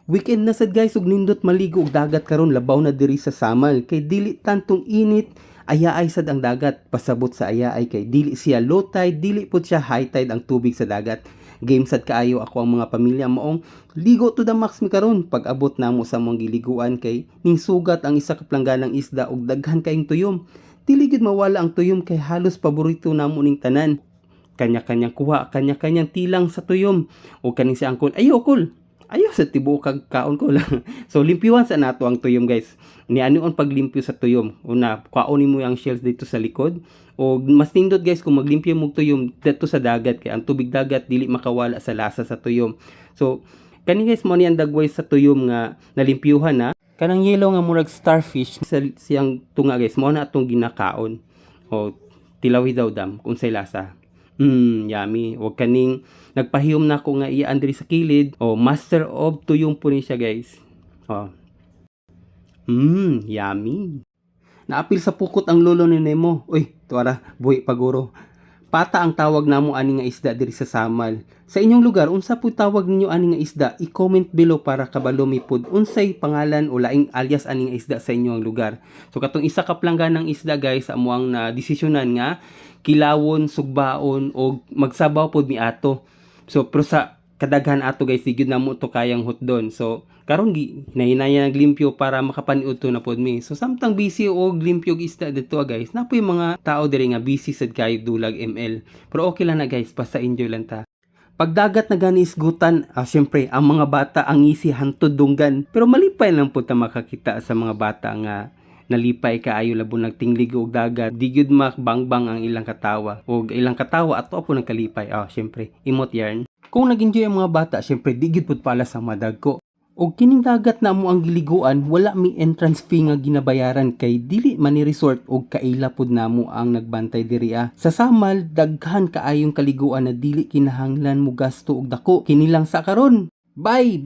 Weekend na sad guys ug nindot maligo og dagat karon labaw na diri sa Samal kay dili tantong init ayaay sad ang dagat pasabot sa ayaay kay dili siya low tide dili pud siya high tide ang tubig sa dagat. Game sad kaayo ako ang mga pamilya maong ligo to the max mi karon pag abot namo sa mong giliguan kay ning sugat ang isa ka plangganang isda ug daghan kayong tuyom. Dili gid mawala ang tuyom kay halos paborito namo ning tanan. Kanya-kanyang kuha, kanya-kanyang tilang sa tuyom. O kaning si Angkol, ayaw sa tibuok kag kaon ko lang. So limpyuhan sa nato ang tuyom guys. Ni ano on paglimpyo sa tuyom. Una, kaonin mo ang shells dito sa likod. O mas nindot guys kung maglimpyo mo tuyom dito sa dagat kay ang tubig dagat dili makawala sa lasa sa tuyom. So kani guys mo ni ang dagway sa tuyom nga nalimpyuhan na. Kanang yellow nga murag starfish sa siyang tunga guys mo na atong ginakaon. O tilawi daw dam kung say lasa. Yummy. Huwag kaning nagpahiyom na ko nga iya andri sa kilid. Oh, master of tuyong po siya guys. Oh. Yummy. Naapil sa pukot ang lolo ni Nemo. Uy, tuwara, buhi paguro. Pata ang tawag namo ani nga isda diri sa Samal. Sa inyong lugar, unsa po tawag ninyo ani nga isda? I-comment below para kabalo mi pod unsay pangalan o laing alias ani nga isda sa inyong lugar. So katong isa ka plangganang isda guys, amuang na desisyonan nga kilawon, sugbaon o magsabaw pod mi ato. So pero sa kadaghan ato guys, di gyud namo to kayang hotdon. So karon gi hinahinaya naglimpyo para makapaniud to na pod mi. So samtang busy og limpyo og isda dito guys, napoy mga tao diri nga busy sad kay dulag ML. Pero okay lang na guys, basta enjoy lang ta. Pagdagat na gani isgutan, syempre ang mga bata ang isi hantod dunggan. Pero malipay lang po ta makakita sa mga bata nga nalipay kaayo labon nagtinglig og dagat. Di gyud makbangbang ang ilang katawa. O ilang katawa ato po nagkalipay. Syempre, imot yarn. Kung nag-enjoy ang mga bata, syempre di gyud pud pala sa madagko. Og kining dagat na mo ang giliguan, wala mi entrance fee nga ginabayaran kay dili man ni resort og kaila pud namo ang nagbantay diri. Sa Samal daghan kaayong kaliguan na dili kinahanglan mo gasto og dako. Kini lang sa karon. Bye.